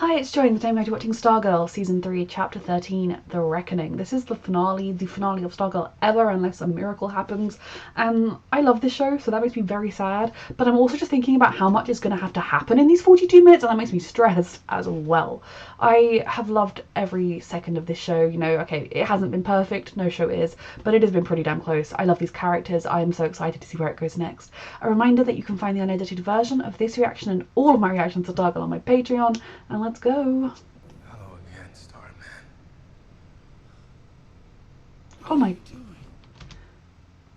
Hi, it's Joy, and today I'm watching Stargirl Season 3, Chapter 13, The Reckoning. This is the finale of Stargirl ever, unless a miracle happens. And I love this show, so that makes me very sad. But I'm also just thinking about how much is going to have to happen in these 42 minutes, and that makes me stressed as well. I have loved every second of this show. You know, okay, it hasn't been perfect, no show is, but it has been pretty damn close. I love these characters. I am so excited to see where it goes next. A reminder that you can find the unedited version of this reaction and all of my reactions to Stargirl on my Patreon. And let's go. Hello again, Starman. Oh my.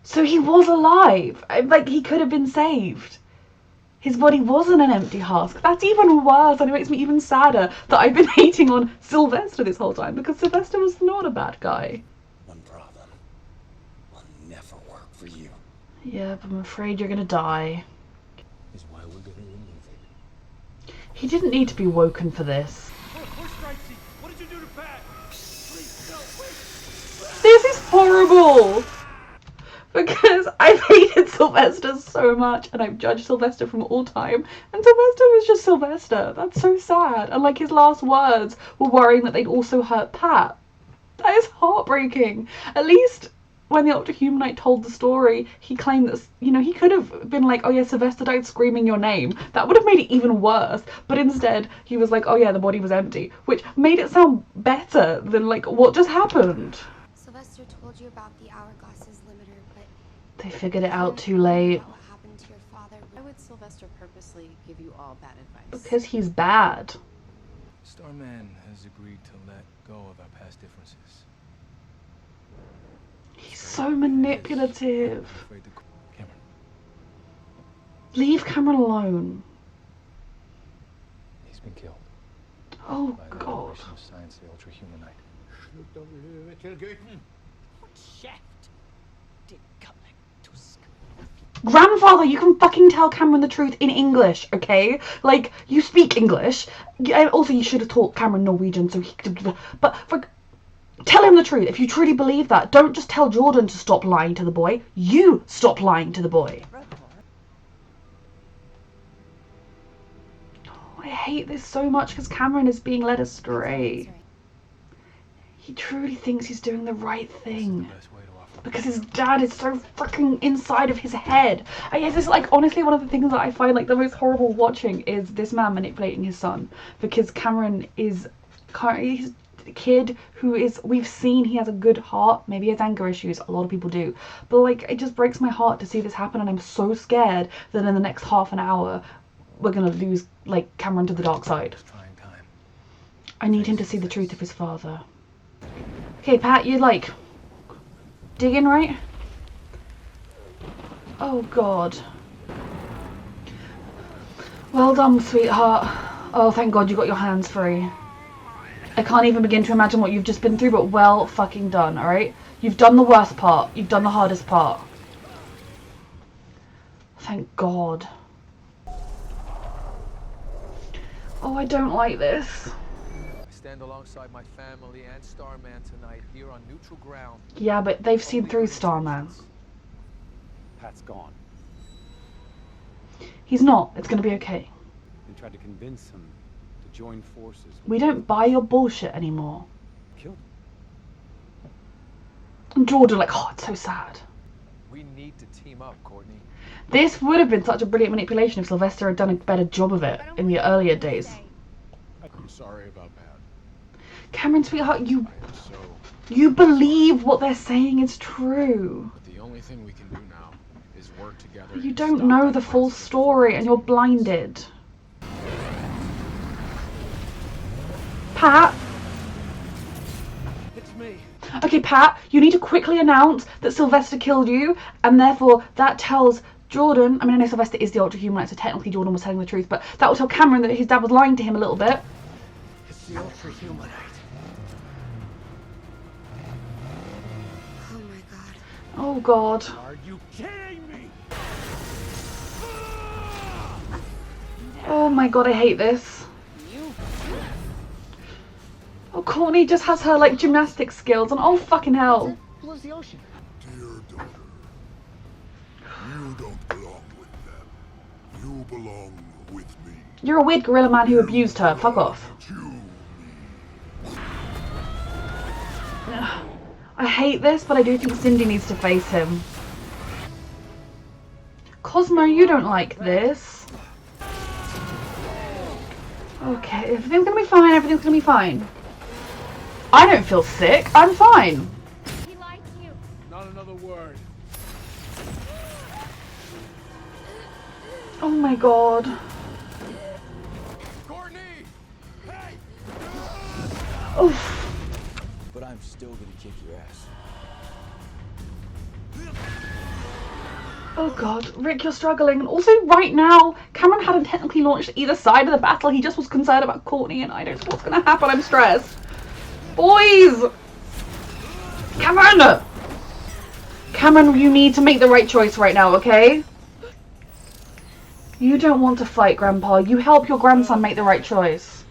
So he was alive. Like, he could have been saved. His body wasn't an empty husk. That's even worse, and it makes me even sadder that I've been hating on Sylvester this whole time, because Sylvester was not a bad guy. One problem will never work for you. Yeah, but I'm afraid you're gonna die. Is why we're gonna remove it. He didn't need to be woken for this. What did you do to Pat? Please, no, wait. This is horrible! Because I've hated Sylvester so much, and I've judged Sylvester from all time, and Sylvester was just Sylvester. That's so sad. And like, his last words were worrying that they'd also hurt Pat. That is heartbreaking. At least when the Ultra Humanite told the story, he claimed that, you know, he could have been like, oh yeah, Sylvester died screaming your name. That would have made it even worse. But instead, he was like, oh yeah, the body was empty, which made it sound better than like what just happened. Sylvester told you about the hourglass's limiter, but They figured it out too late. what happened to your father? Why would Sylvester purposely give you all bad advice? Because he's bad. Starman has agreed to let go of our past differences. He's so manipulative. Afraid to Cameron. Leave Cameron alone. He's been killed Oh by the God. Corporation of Science, the Ultra Humanite. Grandfather, you can fucking tell Cameron the truth in English, okay? Like, you speak English. Also, you should have taught Cameron Norwegian so he could... But, tell him the truth. If you truly believe that, don't just tell Jordan to stop lying to the boy. You stop lying to the boy. Oh, I hate this so much because Cameron is being led astray. He truly thinks he's doing the right thing. The best way to offer Because his dad is so fucking inside of his head. I guess it's like, honestly, one of the things that I find like the most horrible watching is this man manipulating his son. Because Cameron is currently, he's a kid who is, we've seen he has a good heart. Maybe he has anger issues, a lot of people do. But like, it just breaks my heart to see this happen, and I'm so scared that in the next half an hour, we're gonna lose like Cameron to the dark side. trying time. I need him to see the truth of his father. Okay, Pat, you like digging, right? Oh God. Well done, sweetheart. Oh, thank God you got your hands free. I can't even begin to imagine what you've just been through, but well fucking done, alright? You've done the worst part. You've done the hardest part. Thank God. Oh, I don't like this. I stand alongside my family and Starman tonight here on neutral ground. Yeah, but they've seen through Starman. Pat's gone. He's not. It's gonna be okay. They tried to convince him to join forces. We don't buy your bullshit anymore. Killed him. And Jordan, like, oh, it's so sad. We need to team up, Courtney. This would have been such a brilliant manipulation if Sylvester had done a better job of it in the earlier days. I'm sorry about Pat. Cameron, sweetheart, I am so. you believe what they're saying is true. But the only thing we can do now is work together. But you and don't stop know that the full monster. story and you're blinded. Pat? It's me. Okay, Pat, you need to quickly announce that Sylvester killed you, and therefore that tells Jordan, I mean, I know Sylvester is the Ultra Humanite, so technically Jordan was telling the truth, but that will tell Cameron that his dad was lying to him a little bit. It's the Ultra Humanite. Oh my God. Oh God. Are you kidding me? Oh my God, I hate this. Oh, Courtney just has her like gymnastic skills, and oh fucking hell. Who's the ocean? Dear daughter, you don't belong with them. You belong with me. You're a weird gorilla man who abused her. Fuck off. Ugh. I hate this, but I do think Cindy needs to face him. Cosmo, you don't like this. Okay, everything's gonna be fine, everything's gonna be fine. I don't feel sick, I'm fine. He lied to you. Not another word. Oh my god. Courtney! Hey! Oof. But I'm still gonna kick your ass. Oh god, Rick, you're struggling. And also, right now, Cameron hadn't technically launched either side of the battle. He just was concerned about Courtney, and I don't know what's gonna happen. I'm stressed. Boys! Cameron! Cameron, you need to make the right choice right now, okay? You don't want to fight, Grandpa. You help your grandson make the right choice.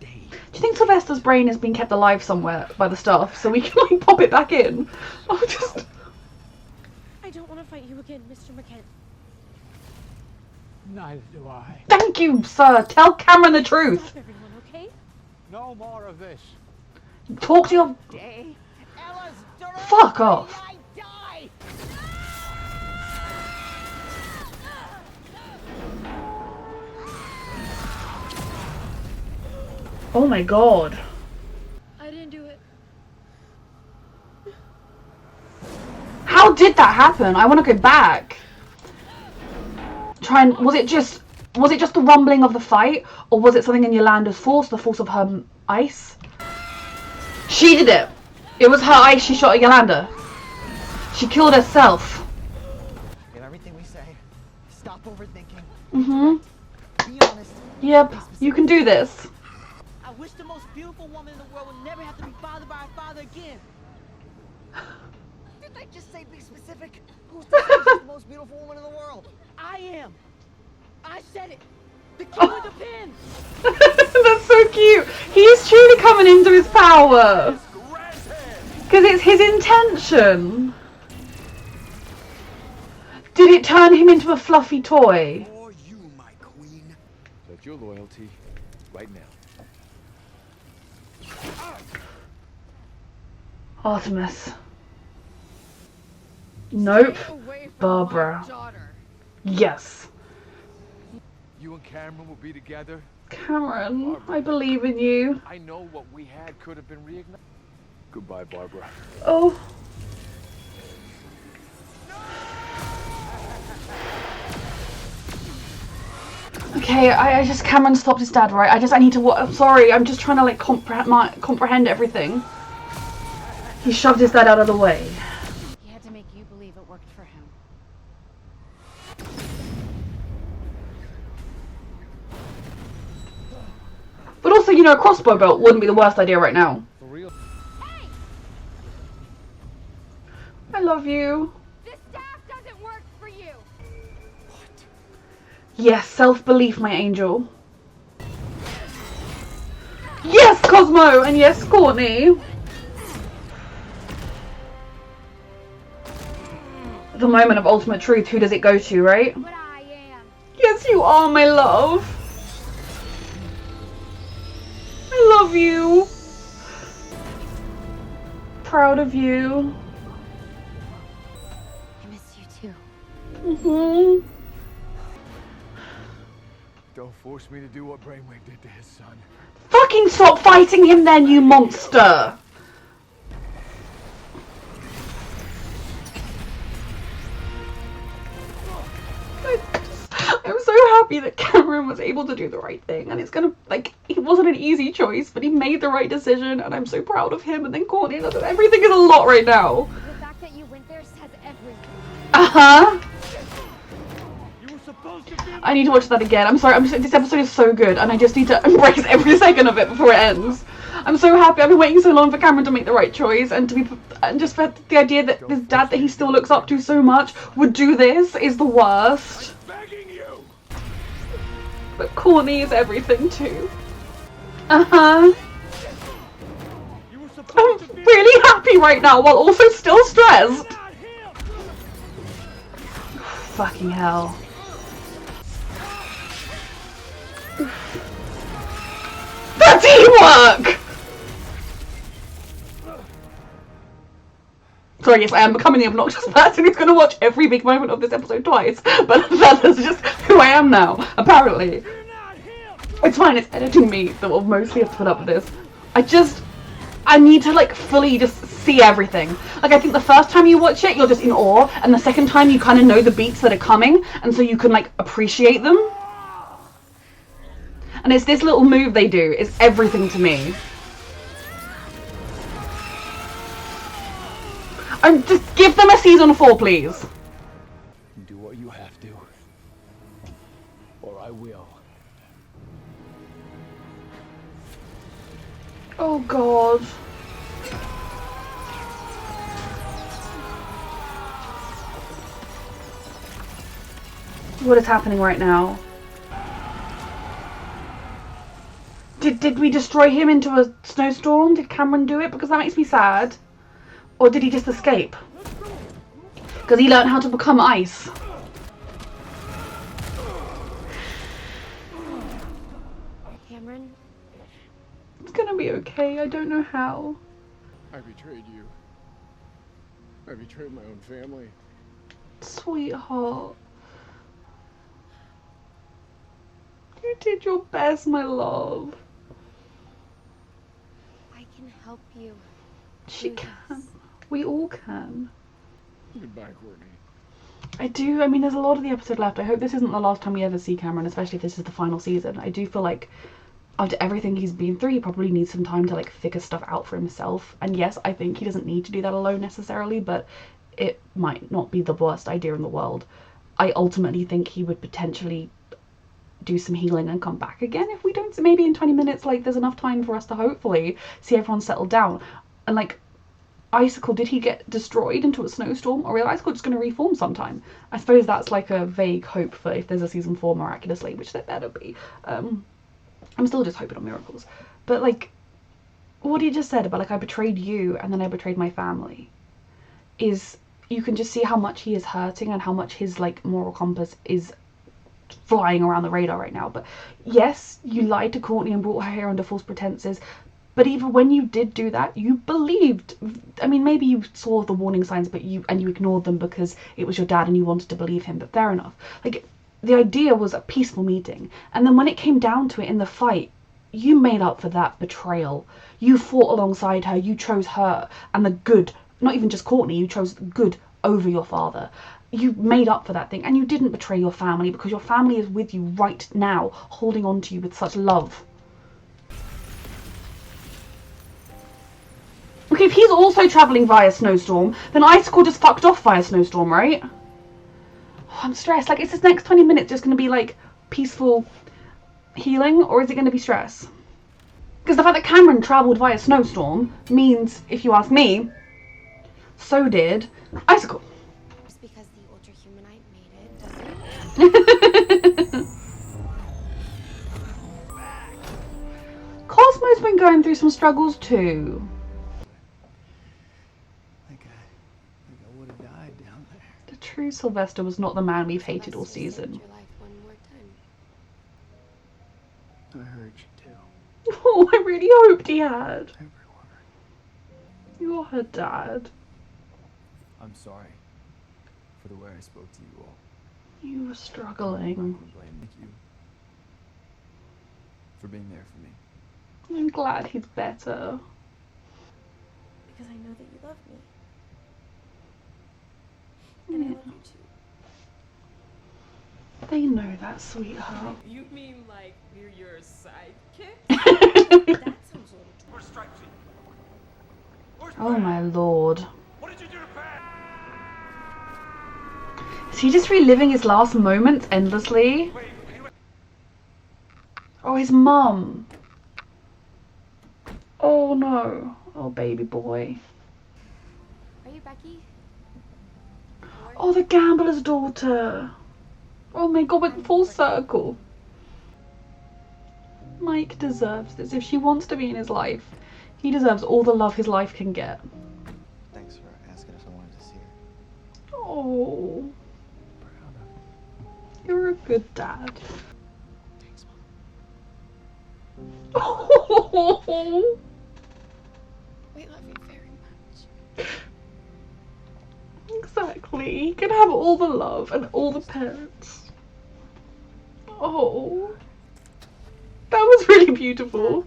Do you think Sylvester's brain has been kept alive somewhere by the staff so we can, like, pop it back in? Oh, just... I don't want to fight you again, Mr. McKent. Neither do I. Thank you, sir. Tell Cameron the truth. Stop everyone, okay? No more of this. Talk to your... Day. Fuck off. Oh my god. I didn't do it. How did that happen? I want to go back. Was it just the rumbling of the fight, or was it something in Yolanda's force, the force of her ice? She did it. It was her ice she shot at Yolanda. She killed herself. In everything we say, stop overthinking. Mm-hmm. Be honest. Yep, you can do this. I wish the most beautiful woman in the world would never have to be bothered by a father again. Didn't I just say be specific? Who's to say she's the most beautiful woman in the world? I am. I said it. The king with the pin. That's so cute. He's truly coming into his power. Because it's his intention. Did it turn him into a fluffy toy? Or you, my queen. Pledge your loyalty right now. Artemis. Nope. Barbara. Yes. You and Cameron will be together. Cameron, I believe in you. I know what we had could have been reignited. Goodbye, Barbara. Oh. Okay, I just Cameron stopped his dad, right? I need to. I'm sorry. I'm just trying to like comprehend everything. He shoved his dad out of the way. He had to make you believe it worked for him. But also, you know, a crossbow bolt wouldn't be the worst idea right now. For real. I love you. This staff doesn't work for you. Yes, self-belief, my angel. Yes, Cosmo! And yes, Courtney. The moment of ultimate truth, who does it go to, right? But I am. Yes, you are, my love. I love you. Proud of you. I miss you too. Mm-hmm. Don't force me to do what Brainwave did to his son. Fucking stop fighting him then, you monster! I'm so happy that Cameron was able to do the right thing, and it's gonna, like, it wasn't an easy choice, but he made the right decision, and I'm so proud of him, and then Courtney, everything is a lot right now. The fact that you went there says everything. Uh-huh. You were supposed to be. I need to watch that again. I'm sorry, this episode is so good, and I just need to embrace every second of it before it ends. I'm so happy. I've been waiting so long for Cameron to make the right choice, and just for the idea that his dad that he still looks up to so much would do this is the worst. Begging you. But Courtney is everything too. Uh-huh. You were supposed I'm to be. really happy right now while also still stressed. Not him. Fucking hell. work! Sorry, yes, I am becoming the obnoxious person who's going to watch every big moment of this episode twice, but that's just who I am now, apparently. It's fine, it's editing me that will mostly have to put up with this. I need to like fully just see everything. Like I think the first time you watch it, you're just in awe, and the second time you kind of know the beats that are coming, and so you can like appreciate them. And it's this little move they do is everything to me. Just give them a season 4, please. Do what you have to, or I will. Oh god. What is happening right now? Did we destroy him into a snowstorm? Did Cameron do it? Because that makes me sad. Or did he just escape? Because he learned how to become ice. Cameron? It's gonna be okay. I don't know how. I betrayed you. I betrayed my own family. Sweetheart. You did your best, my love. I can help you. She do can. this. We all can. Goodbye, Courtney. I do. I mean, there's a lot of the episode left. I hope this isn't the last time we ever see Cameron, especially if this is the final season. I do feel like after everything he's been through, he probably needs some time to like figure stuff out for himself. And yes, I think he doesn't need to do that alone necessarily, but it might not be the worst idea in the world. I ultimately think he would potentially do some healing and come back again if we don't. So maybe in 20 minutes, like there's enough time for us to hopefully see everyone settle down. And like Icicle, did he get destroyed into a snowstorm, or is Icicle just going to reform sometime? I suppose that's like a vague hope for if there's a season 4 miraculously, which there better be. I'm still just hoping on miracles. But like what he just said about like I betrayed you and then I betrayed my family is, you can just see how much he is hurting and how much his like moral compass is flying around the radar right now. But yes, you lied to Courtney and brought her here under false pretenses, but even when you did do that, you believed. I mean, maybe you saw the warning signs, but you ignored them because it was your dad and you wanted to believe him, but fair enough. Like, the idea was a peaceful meeting, and then when it came down to it in the fight, you made up for that betrayal. You fought alongside her, you chose her and the good, not even just Courtney, you chose good over your father. You made up for that thing, and you didn't betray your family because your family is with you right now, holding on to you with such love. Okay, if he's also travelling via snowstorm, then Icicle just fucked off via snowstorm, right? Oh, I'm stressed. Like, is this next 20 minutes just going to be like peaceful healing, or is it going to be stress? Because the fact that Cameron travelled via snowstorm means, if you ask me, so did Icicle. Just because the Ultra Humanite made it doesn't. Cosmo's been going through some struggles too. I would have died down there. The true Sylvester was not the man we've hated all Sylvester saved season. your life one more time. I heard you too. Oh, I really hoped he had. Everyone. You're her dad. I'm sorry for the way I spoke to you all. You were I'm struggling. not blame. Thank you for being there for me. I'm glad he's better. Because I know that you love me. And I love you too. They know that, sweetheart. You mean like we're your sidekick? That sounds a little Where's Stripesy? Where's Oh Pat? my lord. What did you do to Pat? Is he just reliving his last moments endlessly? Wait, he went. Oh, his mum. Oh no. Oh, baby boy. Are you Becky? Oh, the gambler's daughter. Oh my god, we're full circle. Mike deserves this. If she wants to be in his life, he deserves all the love his life can get. Thanks for asking if I wanted to see her. Oh. You're a good dad. Thanks, Mom. We love you very much. Exactly. You can have all the love and all the parents. Oh, that was really beautiful.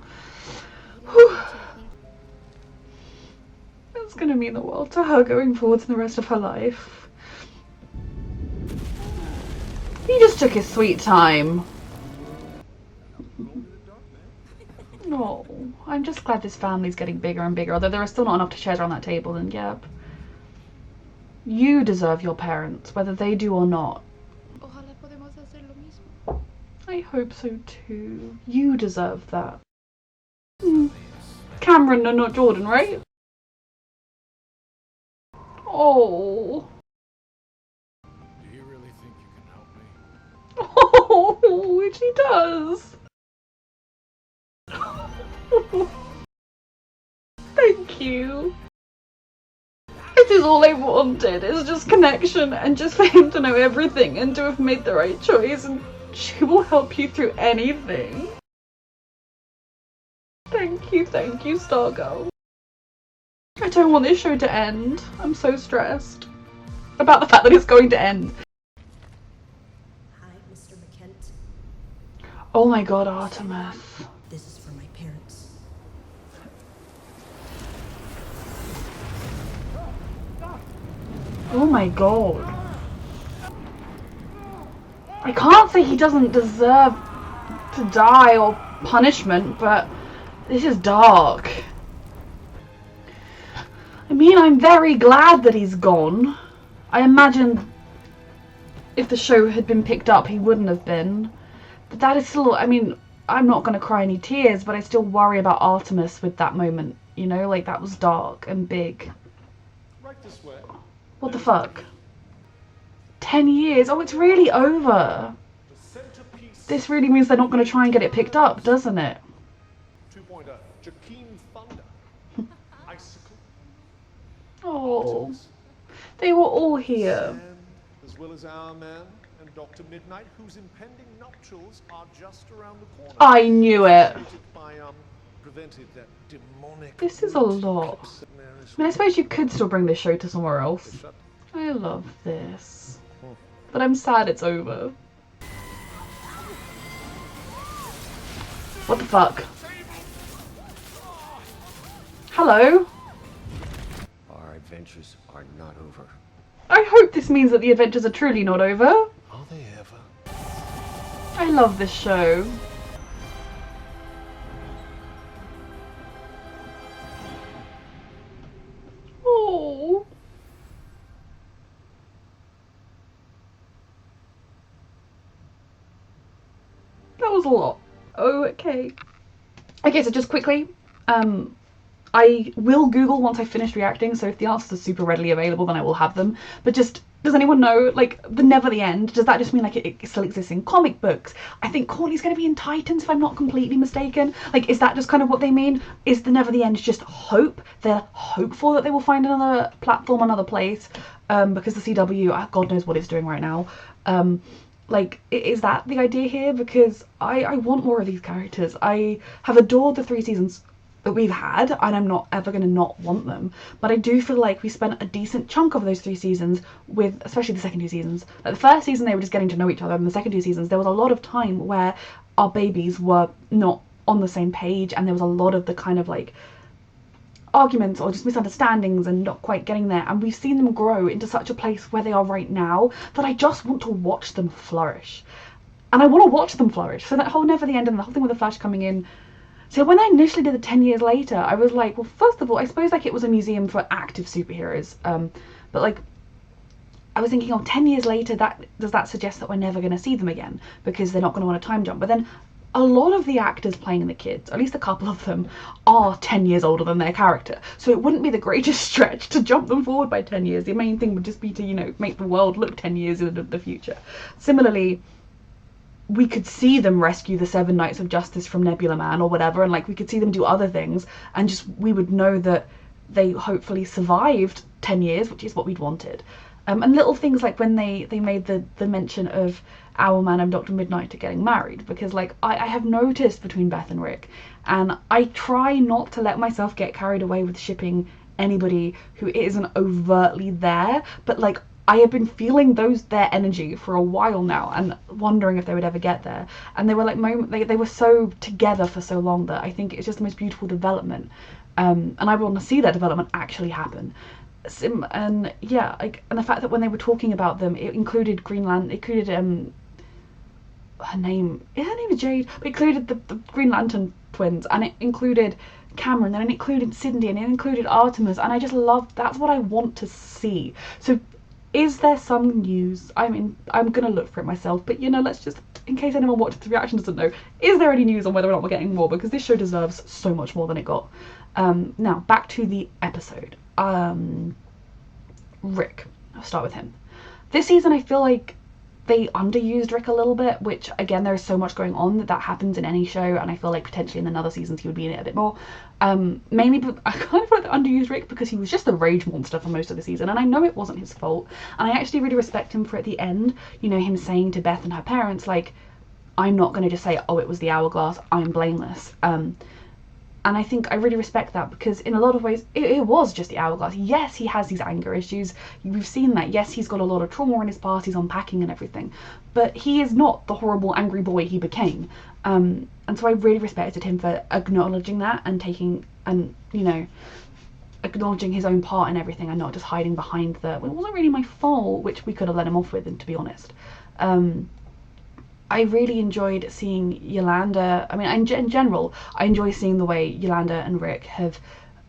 Whew. That's gonna mean the world to her going forward in the rest of her life. He just took his sweet time. No, I'm just glad this family's getting bigger and bigger, although there are still not enough to share around that table, and yep. You deserve your parents, whether they do or not. Ojalá podemos hacer lo mismo. I hope so too. You deserve that. Cameron and not Jordan, right? Oh. Do you really think you can help me? Oh, which he does. Thank you. This is all I wanted, is just connection and just for him to know everything and to have made the right choice, and she will help you through anything. Thank you, Stargirl. I don't want this show to end. I'm so stressed about the fact that it's going to end. Hi, Mr. McKent. Oh my god, Artemis. This is for my parents. Oh my god. I can't say he doesn't deserve to die or punishment, but this is dark. I mean, I'm very glad that he's gone. I imagine if the show had been picked up, he wouldn't have been. But that is still, I mean, I'm not going to cry any tears, but I still worry about Artemis with that moment. You know, like, that was dark and big. Right this way. What the fuck? 10 years? Oh, it's really over. This really means they're not going to try and get it picked up, doesn't it? 2.0. Jakeem Thunder. Icicle. Oh, they were all here. Sam, as well as our man and Dr. Midnight, whose impending nuptials are just around the corner. I knew it. By, prevented that demonic This is a lot. I mean, I suppose you could still bring this show to somewhere else. I love this. But I'm sad it's over. What the fuck? Hello? Our adventures are not over. I hope this means that the adventures are truly not over. Are they ever? I love this show. Oh. That was a lot. Okay. Okay, so just quickly, I will Google once I finish reacting, so if the answers are super readily available, then I will have them. But just, does anyone know, like, the Never the End, does that just mean, like, it still exists in comic books? I think Courtney's going to be in Titans, if I'm not completely mistaken. Like, is that just kind of what they mean? Is the Never the End just hope? They're hopeful that they will find another platform, another place, because the CW, God knows what it's doing right now. Like, is that the idea here? Because I want more of these characters. I have adored the 3 seasons that we've had, and I'm not ever going to not want them. But I do feel like we spent a decent chunk of those 3 seasons with, especially the second 2 seasons. Like, the first season they were just getting to know each other, and the second 2 seasons there was a lot of time where our babies were not on the same page, and there was a lot of the kind of like arguments or just misunderstandings and not quite getting there, and we've seen them grow into such a place where they are right now that I just want to watch them flourish. And I want to watch them flourish. So that whole Never the End and the whole thing with the Flash coming in. So when I initially did the 10 years later, I was like, well, first of all, I suppose like it was a museum for active superheroes. But like, I was thinking, oh, 10 years later, does that suggest that we're never going to see them again? Because they're not going to want a time jump. But then a lot of the actors playing the kids, at least a couple of them, are 10 years older than their character. So it wouldn't be the greatest stretch to jump them forward by 10 years. The main thing would just be to, you know, make the world look 10 years into the future. Similarly, we could see them rescue the 7 Knights of Justice from Nebula Man or whatever, and like we could see them do other things, and just we would know that they hopefully survived 10 years, which is what we'd wanted. And little things like when they made the mention of Owlman and Dr. Midnight getting married, because like I have noticed between Beth and Rick, and I try not to let myself get carried away with shipping anybody who isn't overtly there, but like I have been feeling their energy for a while now and wondering if they would ever get there. And they were like they were so together for so long that I think it's just the most beautiful development. And I want to see that development actually happen. And yeah, like, and the fact that when they were talking about them, it included her name is Jade, but it included the Green Lantern twins, and it included Cameron, and it included Cindy, and it included Artemis, and I just love, that's what I want to see. So is there some news? I mean, I'm gonna look for it myself, but you know, let's just, in case anyone watching the reaction doesn't know, is there any news on whether or not we're getting more? Because this show deserves so much more than it got. Now back to the episode. Rick, I'll start with him. This season I feel like they underused Rick a little bit, which again, there's so much going on that happens in any show, and I feel like potentially in another seasons he would be in it a bit more. Mainly, but I kind of feel like they underused Rick because he was just a rage monster for most of the season, and I know it wasn't his fault, and I actually really respect him for at the end, you know, him saying to Beth and her parents, like, I'm not going to just say, oh, it was the hourglass, I'm blameless. And I think I really respect that, because in a lot of ways it was just the hourglass. Yes, he has these anger issues, we've seen that. Yes, he's got a lot of trauma in his past, he's unpacking and everything, but he is not the horrible angry boy he became. And so I really respected him for acknowledging that and taking, and you know, acknowledging his own part in everything and not just hiding behind the, well, it wasn't really my fault, which we could have let him off with, and to be honest. I really enjoyed seeing Yolanda. I mean, in general, I enjoy seeing the way Yolanda and Rick have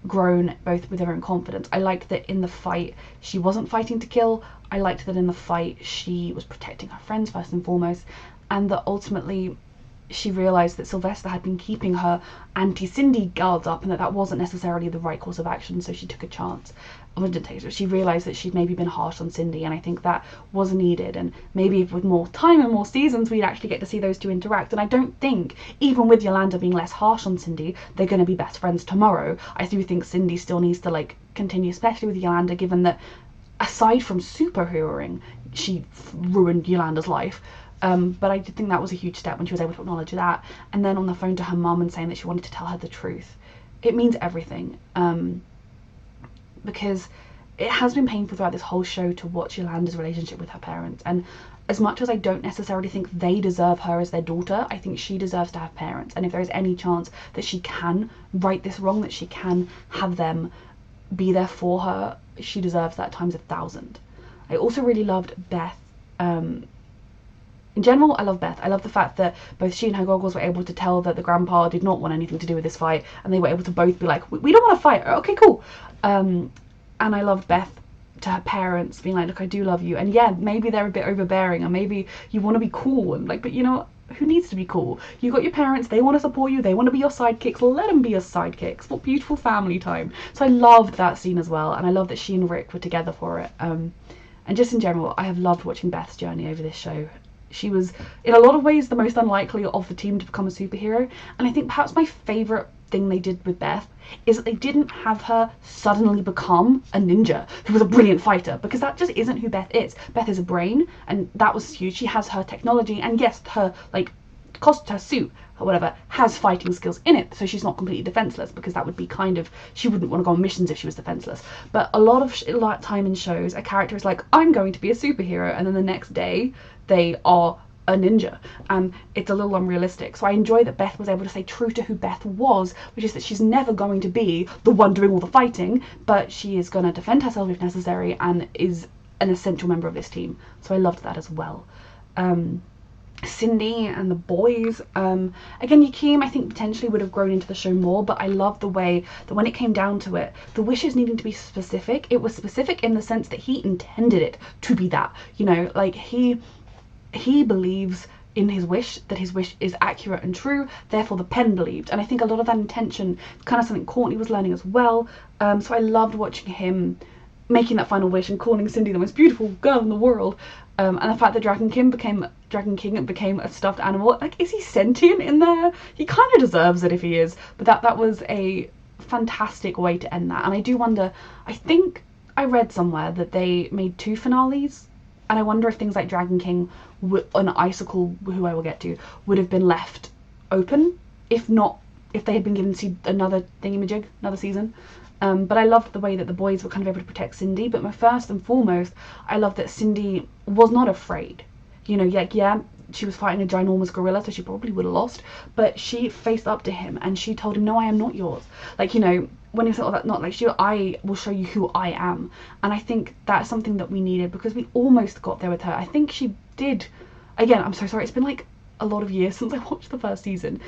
grown, both with their own confidence. I liked that in the fight, she wasn't fighting to kill. I liked that in the fight, she was protecting her friends first and foremost, and that ultimately she realised that Sylvester had been keeping her anti-Cindy guards up, and that wasn't necessarily the right course of action, so she took a chance. She realised that she'd maybe been harsh on Cindy, and I think that was needed, and maybe with more time and more seasons we'd actually get to see those two interact. And I don't think, even with Yolanda being less harsh on Cindy, they're going to be best friends tomorrow. I do think Cindy still needs to like continue, especially with Yolanda, given that aside from superheroing, she ruined Yolanda's life. But I did think that was a huge step when she was able to acknowledge that, and then on the phone to her mum and saying that she wanted to tell her the truth. It means everything. Because it has been painful throughout this whole show to watch Yolanda's relationship with her parents, and as much as I don't necessarily think they deserve her as their daughter, I think she deserves to have parents, and if there is any chance that she can right this wrong, that she can have them be there for her, she deserves that times 1,000. I also really loved Beth. In general, I love Beth. I love the fact that both she and her goggles were able to tell that the grandpa did not want anything to do with this fight, and they were able to both be like, we don't want to fight, okay, cool. And I loved Beth to her parents being like, look, I do love you, and yeah, maybe they're a bit overbearing, and maybe you want to be cool, and like, but you know, who needs to be cool? You got your parents, they want to support you, they want to be your sidekicks, let them be your sidekicks. What beautiful family time. So I loved that scene as well, and I love that she and Rick were together for it. And just in general, I have loved watching Beth's journey over this show. She was, in a lot of ways, the most unlikely of the team to become a superhero, and I think perhaps my favourite thing they did with Beth is that they didn't have her suddenly become a ninja who was a brilliant fighter, because that just isn't who Beth is. Beth is a brain, and that was huge. She has her technology, and yes, her like her suit or whatever has fighting skills in it, so she's not completely defenseless, because that would be kind of, she wouldn't want to go on missions if she was defenseless. But a lot of time in shows, a character is like, I'm going to be a superhero, and then the next day they are a ninja, and it's a little unrealistic. So I enjoy that Beth was able to stay true to who Beth was, which is that she's never going to be the one doing all the fighting, but she is going to defend herself if necessary and is an essential member of this team. So I loved that as well. Cindy and the boys, again, Yakeem I think potentially would have grown into the show more, but I love the way that when it came down to it, the wishes needing to be specific, it was specific in the sense that he intended it to be that, you know, like he believes in his wish, that his wish is accurate and true, therefore the pen believed. And I think a lot of that intention is kind of something Courtney was learning as well. So I loved watching him making that final wish and calling Cindy the most beautiful girl in the world. And the fact that Dragon King became a stuffed animal. Like, is he sentient in there? He kind of deserves it if he is. But that was a fantastic way to end that. And I do wonder, I think I read somewhere that they made 2 finales, and I wonder if things like Dragon King and Icicle, who I will get to, would have been left open if they had been given another thingamajig, another season. But I loved the way that the boys were kind of able to protect Cindy. But first and foremost, I loved that Cindy was not afraid. You know, like, yeah, she was fighting a ginormous gorilla, so she probably would have lost. But she faced up to him and she told him, no, I am not yours. Like, you know, when he said all that, not like I will show you who I am. And I think that's something that we needed, because we almost got there with her. I think she did. Again, I'm so sorry. It's been like a lot of years since I watched the first season.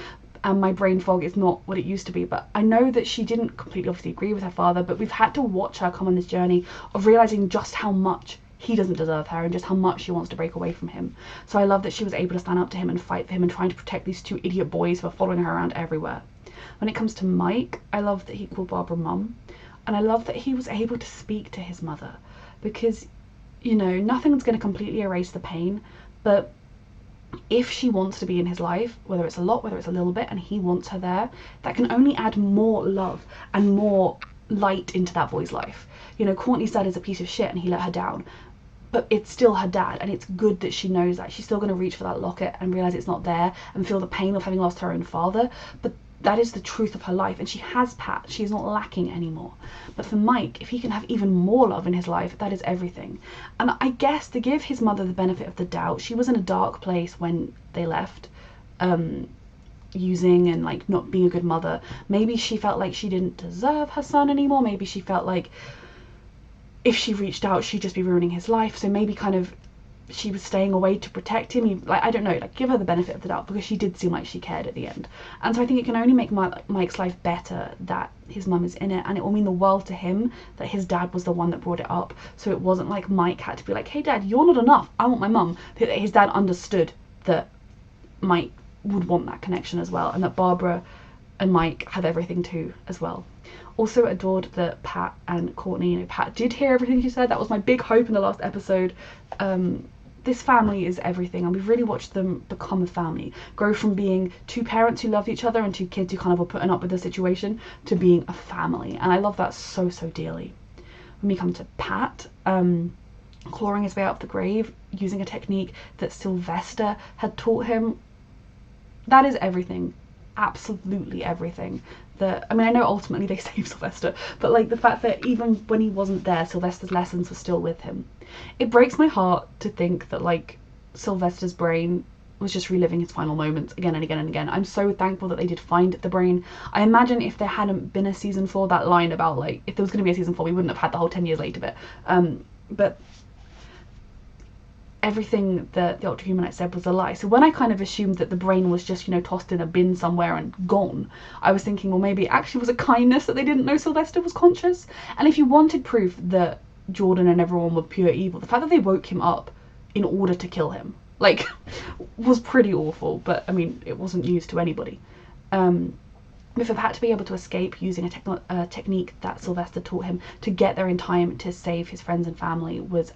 And my brain fog is not what it used to be, but I know that she didn't completely obviously agree with her father, but we've had to watch her come on this journey of realizing just how much he doesn't deserve her and just how much she wants to break away from him. So I love that she was able to stand up to him and fight for him and trying to protect these 2 idiot boys who are following her around everywhere. When it comes to Mike, I love that he called Barbara mum, and I love that he was able to speak to his mother, because, you know, nothing's going to completely erase the pain, but if she wants to be in his life, whether it's a lot, whether it's a little bit, and he wants her there, that can only add more love and more light into that boy's life. You know, Courtney's dad is a piece of shit and he let her down, but it's still her dad, and it's good that she knows that. She's still going to reach for that locket and realize it's not there and feel the pain of having lost her own father, but that is the truth of her life, and she has Pat. She's not lacking anymore. But for Mike, if he can have even more love in his life, that is everything. And I guess, to give his mother the benefit of the doubt, she was in a dark place when they left, using and like not being a good mother. Maybe she felt like she didn't deserve her son anymore. Maybe she felt like if she reached out, she'd just be ruining his life. So maybe kind of she was staying away to protect him. Like, I don't know, like, give her the benefit of the doubt, because she did seem like she cared at the end. And so I think it can only make Mike's life better that his mum is in it, and it will mean the world to him that his dad was the one that brought it up. So it wasn't like Mike had to be like, hey dad, you're not enough, I want my mum. His dad understood that Mike would want that connection as well, and that Barbara and Mike have everything too as well. Also adored that Pat and Courtney, you know, Pat did hear everything she said. That was my big hope in the last episode. This family is everything, and we've really watched them become a family, grow from being 2 parents who loved each other and 2 kids who kind of were putting up with the situation to being a family, and I love that so dearly. When we come to Pat, clawing his way out of the grave using a technique that Sylvester had taught him, that is everything, absolutely everything. That, I mean, I know ultimately they saved Sylvester, but like the fact that even when he wasn't there, Sylvester's lessons were still with him. It breaks my heart to think that like Sylvester's brain was just reliving his final moments again and again and again. I'm so thankful that they did find the brain. I imagine if there hadn't been a season 4, that line about like, if there was going to be a season 4, we wouldn't have had the whole 10 years later bit. But everything that the Ultra Humanite said was a lie. So when I kind of assumed that the brain was just, you know, tossed in a bin somewhere and gone, I was thinking, well, maybe it actually was a kindness that they didn't know Sylvester was conscious. And if you wanted proof that Jordan and everyone were pure evil, the fact that they woke him up in order to kill him, like, was pretty awful. But I mean, it wasn't news to anybody. If I've had to be able to escape using a technique that Sylvester taught him to get there in time to save his friends and family, was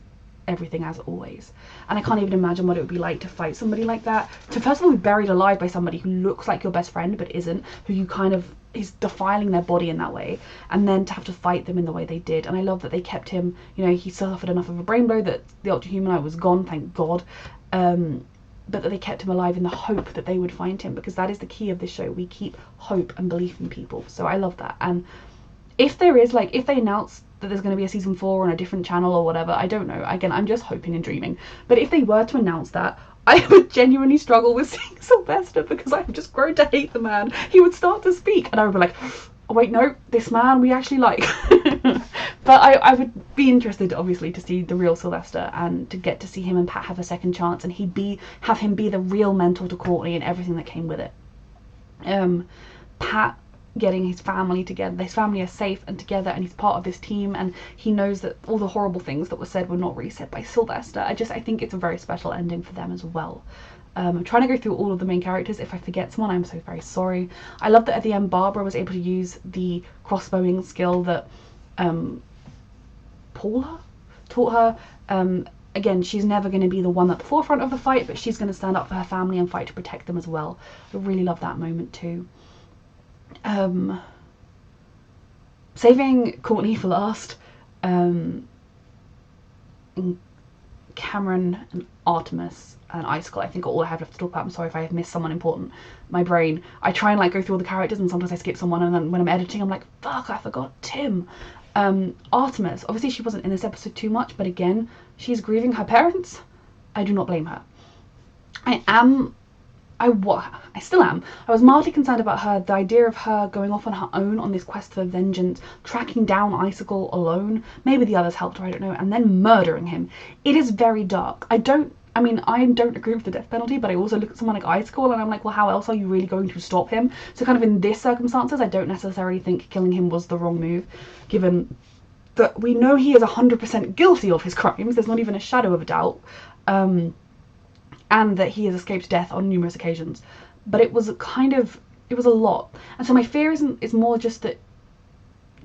everything as always. And I can't even imagine what it would be like to fight somebody like that, to first of all be buried alive by somebody who looks like your best friend but isn't, who you kind of is defiling their body in that way, and then to have to fight them in the way they did. And I love that they kept him, you know, he suffered enough of a brain blow that the Ultra Humanite was gone, thank God, but that they kept him alive in the hope that they would find him, because that is the key of this show. We keep hope and belief in people. So I love that. And if there is, like, if they announce that there's going to be a season 4 on a different channel or whatever, I don't know, again, I'm just hoping and dreaming, but if they were to announce that, I would genuinely struggle with seeing Sylvester, because I've just grown to hate the man. He would start to speak and I would be like, oh wait, no, this man we actually like. But I would be interested, obviously, to see the real Sylvester and to get to see him and Pat have a second chance, and have him be the real mentor to Courtney and everything that came with it. Pat getting his family together, his family are safe and together, and he's part of this team, and he knows that all the horrible things that were said were not really said by Sylvester. I think it's a very special ending for them as well. I'm trying to go through all of the main characters. If I forget someone, I'm so very sorry. I love that at the end Barbara was able to use the crossbowing skill that Paula taught her. Again, she's never going to be the one at the forefront of the fight, but she's going to stand up for her family and fight to protect them as well. I really love that moment too. Saving Courtney for last, Cameron and Artemis and Icicle, I think, are all I have left to talk about. I'm sorry if I have missed someone important. My brain, I try and like go through all the characters, and sometimes I skip someone, and then when I'm editing I'm like, fuck, I forgot Tim. Artemis, obviously she wasn't in this episode too much, but again, she's grieving her parents. I do not blame her. I still am. I was mildly concerned about her, the idea of her going off on her own on this quest for vengeance, tracking down Icicle alone, maybe the others helped her, I don't know, and then murdering him. It is very dark. I don't agree with the death penalty, but I also look at someone like Icicle and I'm like, well, how else are you really going to stop him? So kind of in this circumstances, I don't necessarily think killing him was the wrong move, given that we know he is 100% guilty of his crimes. There's not even a shadow of a doubt. And that he has escaped death on numerous occasions. But it was a lot. And so my fear is more just that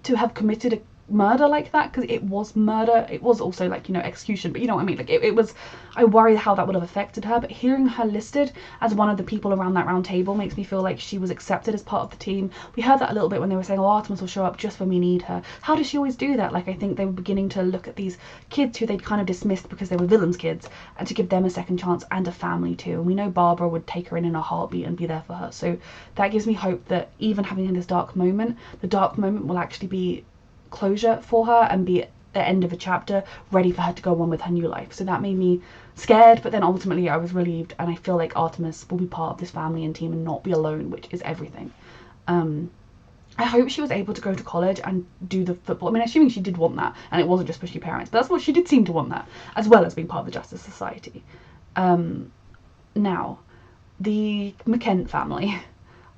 to have committed a murder like that, because it was murder, it was also like, you know, execution, but you know what I mean, like it was, I worry how that would have affected her. But hearing her listed as one of the people around that round table makes me feel like she was accepted as part of the team. We heard that a little bit when they were saying, oh, Artemis will show up just when we need her. How does she always do that? Like, I think they were beginning to look at these kids who they'd kind of dismissed because they were villains' kids, and to give them a second chance and a family too. And we know Barbara would take her in a heartbeat and be there for her, so that gives me hope that even having in this dark moment, the dark moment will actually be closure for her and be the end of a chapter, ready for her to go on with her new life. So that made me scared, but then ultimately I was relieved, and I feel like Artemis will be part of this family and team and not be alone, which is everything. I hope she was able to go to college and do the football. I mean, assuming she did want that, and it wasn't just pushy parents, but that's what she did seem to want, that, as well as being part of the Justice Society. Now, the McKent family.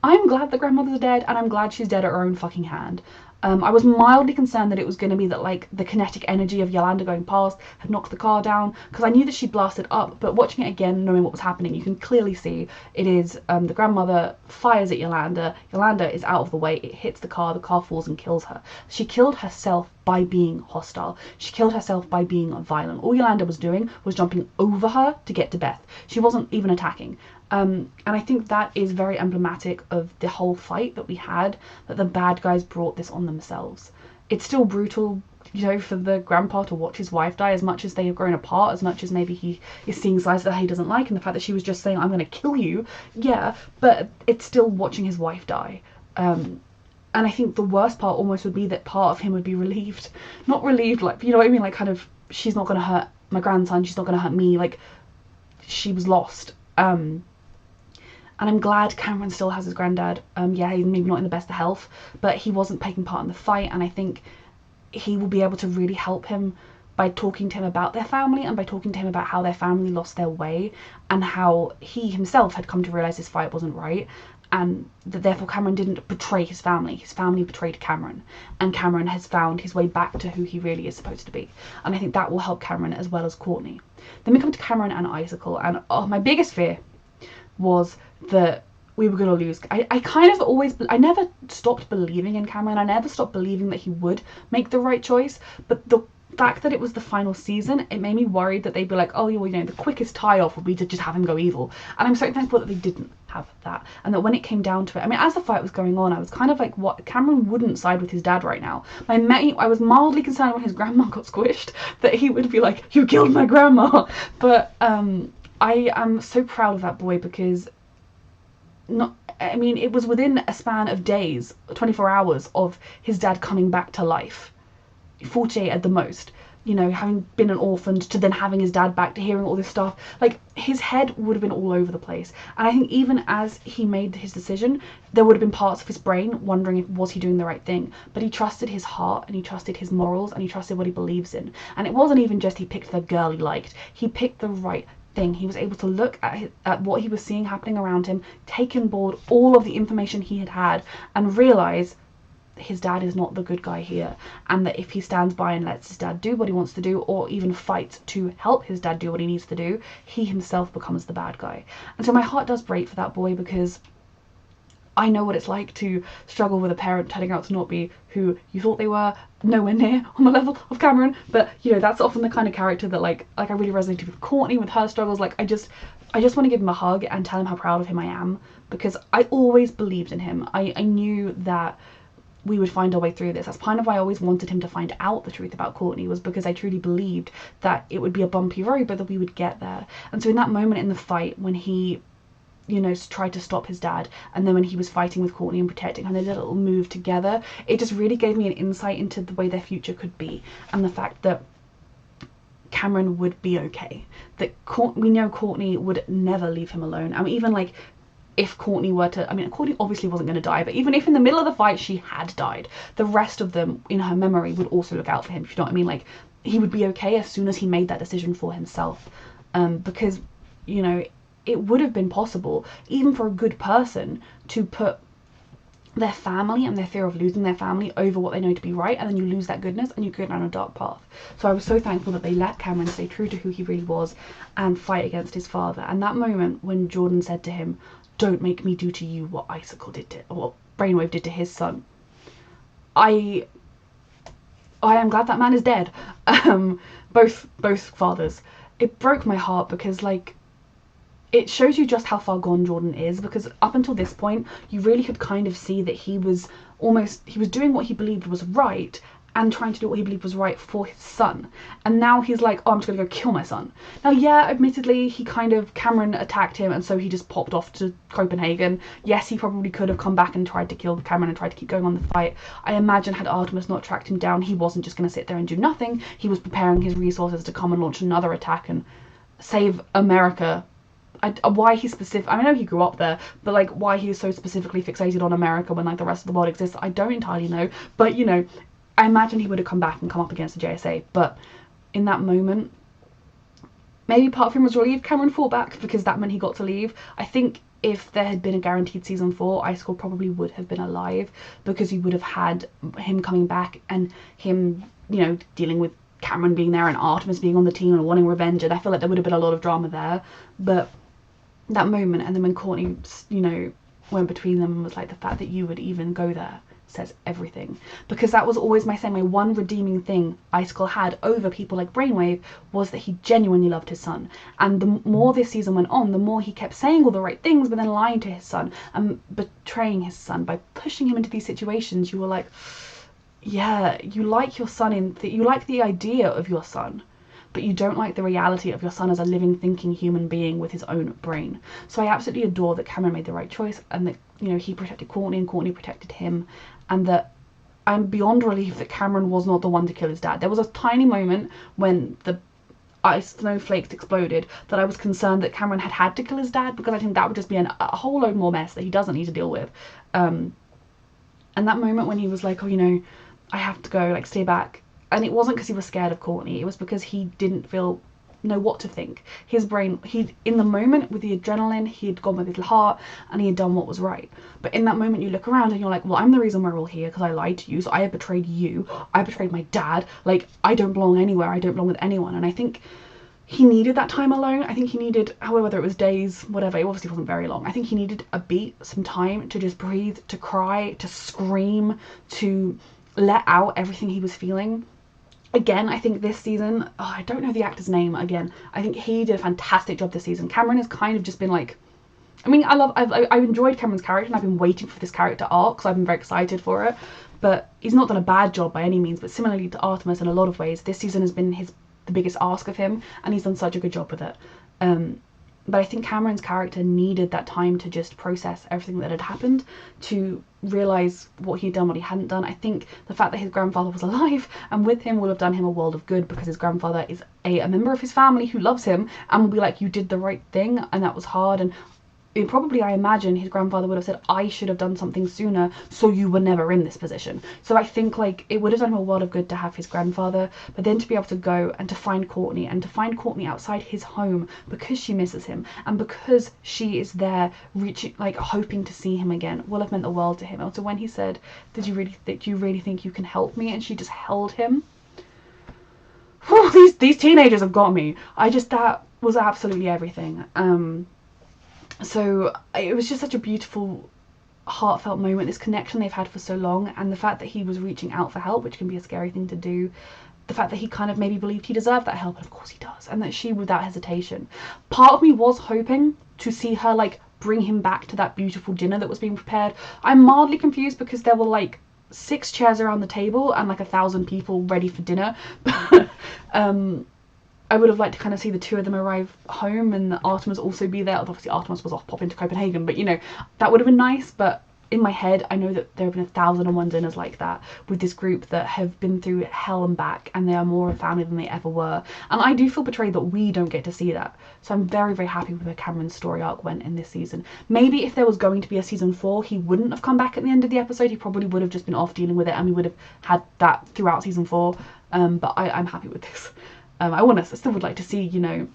I'm glad the grandmother's dead, and I'm glad she's dead at her own fucking hand. I was mildly concerned that it was going to be that, like, the kinetic energy of Yolanda going past had knocked the car down, because I knew that she blasted up, but watching it again, knowing what was happening, you can clearly see it is the grandmother fires at Yolanda. Yolanda is out of the way, it hits the car falls and kills her. She killed herself by being hostile. She killed herself by being violent. All Yolanda was doing was jumping over her to get to Beth. She wasn't even attacking. And I think that is very emblematic of the whole fight that we had, that the bad guys brought this on themselves. It's still brutal, you know, for the grandpa to watch his wife die, as much as they have grown apart, as much as maybe he is seeing sides that he doesn't like, and the fact that she was just saying, I'm going to kill you, yeah, but it's still watching his wife die. And I think the worst part almost would be that part of him would be relieved. Not relieved, like, you know what I mean, like, kind of, she's not going to hurt my grandson, she's not going to hurt me, like, she was lost. And I'm glad Cameron still has his granddad. Yeah, he's maybe not in the best of health, but he wasn't taking part in the fight, and I think he will be able to really help him by talking to him about their family, and by talking to him about how their family lost their way, and how he himself had come to realise this fight wasn't right, and that therefore Cameron didn't betray his family. His family betrayed Cameron, and Cameron has found his way back to who he really is supposed to be. And I think that will help Cameron as well as Courtney. Then we come to Cameron and Icicle, and my biggest fear was that we were going to lose. I never stopped believing in Cameron. I never stopped believing that he would make the right choice, but the fact that it was the final season, it made me worried that they'd be like, oh, well, you know, the quickest tie-off would be to just have him go evil. And I'm so thankful that they didn't have that, and that when it came down to it, I mean, as the fight was going on, I was kind of like, what, Cameron wouldn't side with his dad right now. I was mildly concerned when his grandma got squished that he would be like, you killed my grandma. But I am so proud of that boy, because it was within a span of days, 24 hours, of his dad coming back to life. 48 at the most, you know, having been an orphan, to then having his dad back, to hearing all this stuff. Like, his head would have been all over the place. And I think even as he made his decision, there would have been parts of his brain wondering if was he doing the right thing. But he trusted his heart, and he trusted his morals, and he trusted what he believes in. And it wasn't even just he picked the girl he liked, he picked the right thing. He was able to look at what he was seeing happening around him, take on board all of the information he had, and realise his dad is not the good guy here, and that if he stands by and lets his dad do what he wants to do, or even fights to help his dad do what he needs to do, he himself becomes the bad guy. And so my heart does break for that boy, because I know what it's like to struggle with a parent turning out to not be who you thought they were, nowhere near on the level of Cameron. But, you know, that's often the kind of character that, like I really resonated with Courtney, with her struggles. Like, I just want to give him a hug and tell him how proud of him I am, because I always believed in him. I knew that we would find our way through this. That's kind of why I always wanted him to find out the truth about Courtney, was because I truly believed that it would be a bumpy road, but that we would get there. And so in that moment in the fight, when he, you know, tried to stop his dad, and then when he was fighting with Courtney and protecting her, and they did a little move together, it just really gave me an insight into the way their future could be, and the fact that Cameron would be okay. That we know Courtney would never leave him alone. I mean, even like if Courtney were to, I mean, Courtney obviously wasn't going to die, but even if in the middle of the fight she had died, the rest of them in her memory would also look out for him, if you know what I mean. Like, he would be okay as soon as he made that decision for himself, because, you know, it would have been possible, even for a good person, to put their family and their fear of losing their family over what they know to be right, and then you lose that goodness and you go down a dark path. So I was so thankful that they let Cameron stay true to who he really was and fight against his father. And that moment when Jordan said to him, "Don't make me do to you what Icicle did to, or what Brainwave did to his son," I am glad that man is dead. Both fathers. It broke my heart, because like, it shows you just how far gone Jordan is, because up until this point you really could kind of see that he was doing what he believed was right and trying to do what he believed was right for his son, and now he's like, oh, I'm just gonna go kill my son. Now, yeah, admittedly, Cameron attacked him, and so he just popped off to Copenhagen. Yes, he probably could have come back and tried to kill Cameron and tried to keep going on the fight. I imagine had Artemis not tracked him down, he wasn't just gonna sit there and do nothing. He was preparing his resources to come and launch another attack and save America. Why he specific, I know he grew up there, but like why he is so specifically fixated on America when like the rest of the world exists, I don't entirely know. But you know, I imagine he would have come back and come up against the JSA. But in that moment, maybe part of him was relieved Cameron fought back, because that meant he got to leave. I think if there had been a guaranteed season 4, Icicle probably would have been alive, because you would have had him coming back and him, you know, dealing with Cameron being there and Artemis being on the team and wanting revenge, and I feel like there would have been a lot of drama there. But that moment, and then when Courtney, you know, went between them and was like, the fact that you would even go there says everything. Because that was always my one redeeming thing Icicle had over people like Brainwave, was that he genuinely loved his son. And the more this season went on, the more he kept saying all the right things, but then lying to his son and betraying his son by pushing him into these situations. You were like, yeah, you like your son you like the idea of your son, but you don't like the reality of your son as a living, thinking human being with his own brain. So I absolutely adore that Cameron made the right choice, and that, you know, he protected Courtney and Courtney protected him, and that I'm beyond relieved that Cameron was not the one to kill his dad. There was a tiny moment when the ice snowflakes exploded that I was concerned that Cameron had to kill his dad, because I think that would just be a whole load more mess that he doesn't need to deal with. And that moment when he was like, oh, you know, I have to go, like, stay back. And it wasn't because he was scared of Courtney, it was because he didn't know what to think. His brain, in the moment with the adrenaline, he had gone with his heart and he had done what was right. But in that moment you look around and you're like, well, I'm the reason we're all here because I lied to you, so I have betrayed you, I betrayed my dad, like, I don't belong anywhere, I don't belong with anyone. And I think he needed that time alone. I think he needed, whether it was days, whatever, it obviously wasn't very long. I think he needed a beat, some time to just breathe, to cry, to scream, to let out everything he was feeling. Again, I think this season, I don't know the actor's name again, I think he did a fantastic job this season. Cameron has kind of just been like, I mean, I've enjoyed Cameron's character, and I've been waiting for this character arc, so I've been very excited for it, but he's not done a bad job by any means. But similarly to Artemis, in a lot of ways, this season has been the biggest ask of him, and he's done such a good job with it. But I think Cameron's character needed that time to just process everything that had happened, to realise what he'd done, what he hadn't done. I think the fact that his grandfather was alive and with him will have done him a world of good, because his grandfather is a member of his family who loves him and will be like, you did the right thing and that was hard. And probably, I imagine, his grandfather would have said, I should have done something sooner so you were never in this position. So I think, like, it would have done him a world of good to have his grandfather, but then to be able to go and to find Courtney, and to find Courtney outside his home because she misses him and because she is there reaching, like, hoping to see him again, will have meant the world to him. And so when he said, do you really think you can help me? And she just held him. Whew, these teenagers have got me. That was absolutely everything. So it was just such a beautiful, heartfelt moment, this connection they've had for so long, and the fact that he was reaching out for help, which can be a scary thing to do, the fact that he kind of maybe believed he deserved that help, and of course he does, and that she, without hesitation. Part of me was hoping to see her, like, bring him back to that beautiful dinner that was being prepared. I'm mildly confused because there were, like, 6 chairs around the table and like 1,000 people ready for dinner. I would have liked to kind of see the two of them arrive home and Artemis also be there. Obviously Artemis was off popping to Copenhagen, but you know, that would have been nice. But in my head, I know that there have been 1,001 dinners like that with this group that have been through hell and back, and they are more a family than they ever were. And I do feel betrayed that we don't get to see that. So I'm very, very happy with where Cameron's story arc went in this season. Maybe if there was going to be a season 4, he wouldn't have come back at the end of the episode. He probably would have just been off dealing with it, and we would have had that throughout season 4. But I'm happy with this. I still would like to see, you know,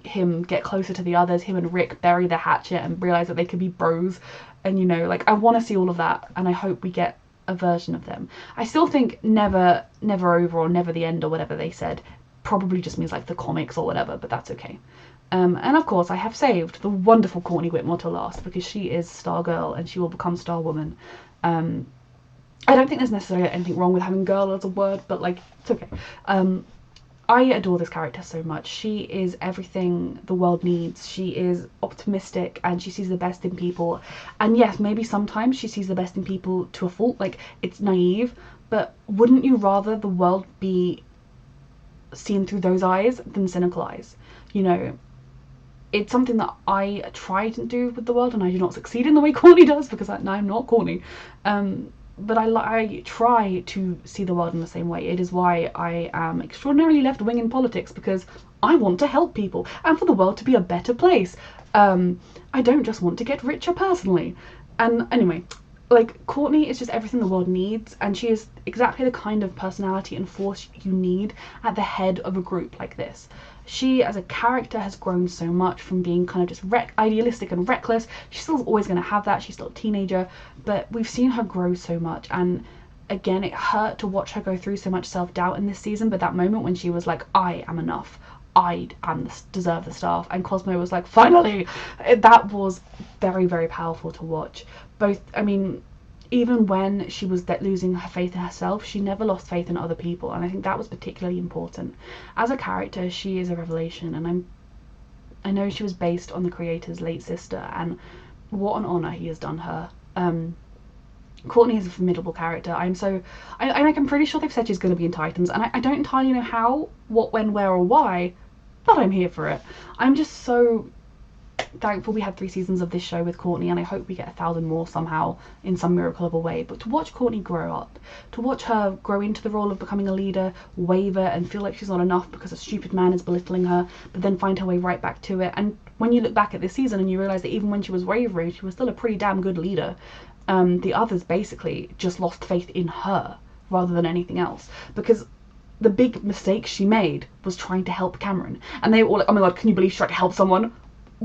him get closer to the others, him and Rick bury the hatchet and realise that they could be bros. And, you know, like, I want to see all of that, and I hope we get a version of them. I still think never over or never the end or whatever they said probably just means like the comics or whatever, but that's okay. And of course I have saved the wonderful Courtney Whitmore to last, because she is Stargirl and she will become Starwoman. I don't think there's necessarily anything wrong with having girl as a word, but like, it's okay. I adore this character so much. She is everything the world needs. She is optimistic and she sees the best in people. And yes, maybe sometimes she sees the best in people to a fault, like it's naive, but wouldn't you rather the world be seen through those eyes than cynical eyes? You know, it's something that I try to do with the world, and I do not succeed in the way Courtney does, because I'm not Courtney. But I try to see the world in the same way. It is why I am extraordinarily left-wing in politics, because I want to help people and for the world to be a better place. I don't just want to get richer personally. And anyway, like, Courtney is just everything the world needs, and she is exactly the kind of personality and force you need at the head of a group like this. She, as a character, has grown so much from being kind of just idealistic and reckless. She's still always going to have that. She's still a teenager, but we've seen her grow so much. And again, it hurt to watch her go through so much self-doubt in this season, but that moment when she was like, I am enough, I deserve the staff, and Cosmo was like, finally, that was very, very powerful to watch. Both, I mean, even when she was losing her faith in herself, she never lost faith in other people, and I think that was particularly important. As a character, she is a revelation, and I know she was based on the creator's late sister, and what an honour he has done her. Courtney is a formidable character. I'm pretty sure they've said she's going to be in Titans, and I don't entirely know how, what, when, where, or why, but I'm here for it. I'm just so thankful we had 3 seasons of this show with Courtney, and I hope we get 1,000 more somehow in some miracle of a way. But to watch Courtney grow up, to watch her grow into the role of becoming a leader, waver and feel like she's not enough because a stupid man is belittling her, but then find her way right back to it. And when you look back at this season and you realise that even when she was wavering, she was still a pretty damn good leader. The others basically just lost faith in her rather than anything else, because the big mistake she made was trying to help Cameron, and they were all like, oh my god, can you believe she tried to help someone?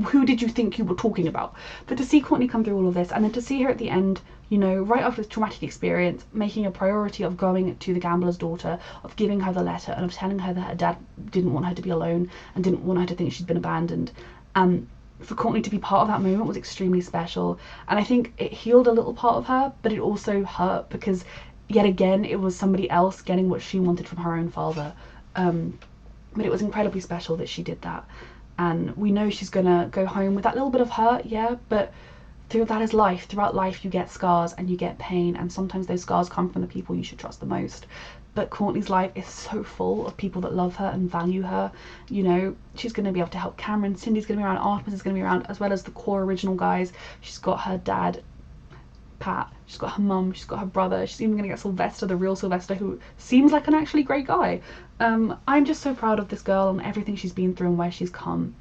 Who did you think you were talking about? But to see Courtney come through all of this, and then to see her at the end, you know, right after this traumatic experience, making a priority of going to the gambler's daughter, of giving her the letter, and of telling her that her dad didn't want her to be alone and didn't want her to think she'd been abandoned. For Courtney to be part of that moment was extremely special, and I think it healed a little part of her, but it also hurt because yet again it was somebody else getting what she wanted from her own father. But it was incredibly special that she did that, and we know she's gonna go home with that little bit of hurt, yeah, but that is life. Throughout life you get scars and you get pain, and sometimes those scars come from the people you should trust the most. But Courtney's life is so full of people that love her and value her. You know, she's going to be able to help Cameron, Cindy's going to be around, Artemis is going to be around, as well as the core original guys. She's got her dad, Pat, she's got her mum, she's got her brother, she's even going to get Sylvester, the real Sylvester, who seems like an actually great guy. I'm just so proud of this girl and everything she's been through and where she's come,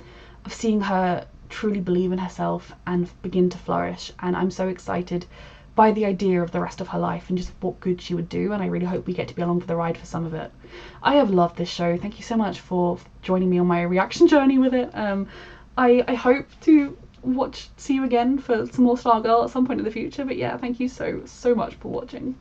of seeing her truly believe in herself and begin to flourish, and I'm so excited by the idea of the rest of her life and just what good she would do, and I really hope we get to be along for the ride for some of it. I have loved this show. Thank you so much for joining me on my reaction journey with it. I hope to see you again for some more Stargirl at some point in the future, but yeah, thank you so much for watching.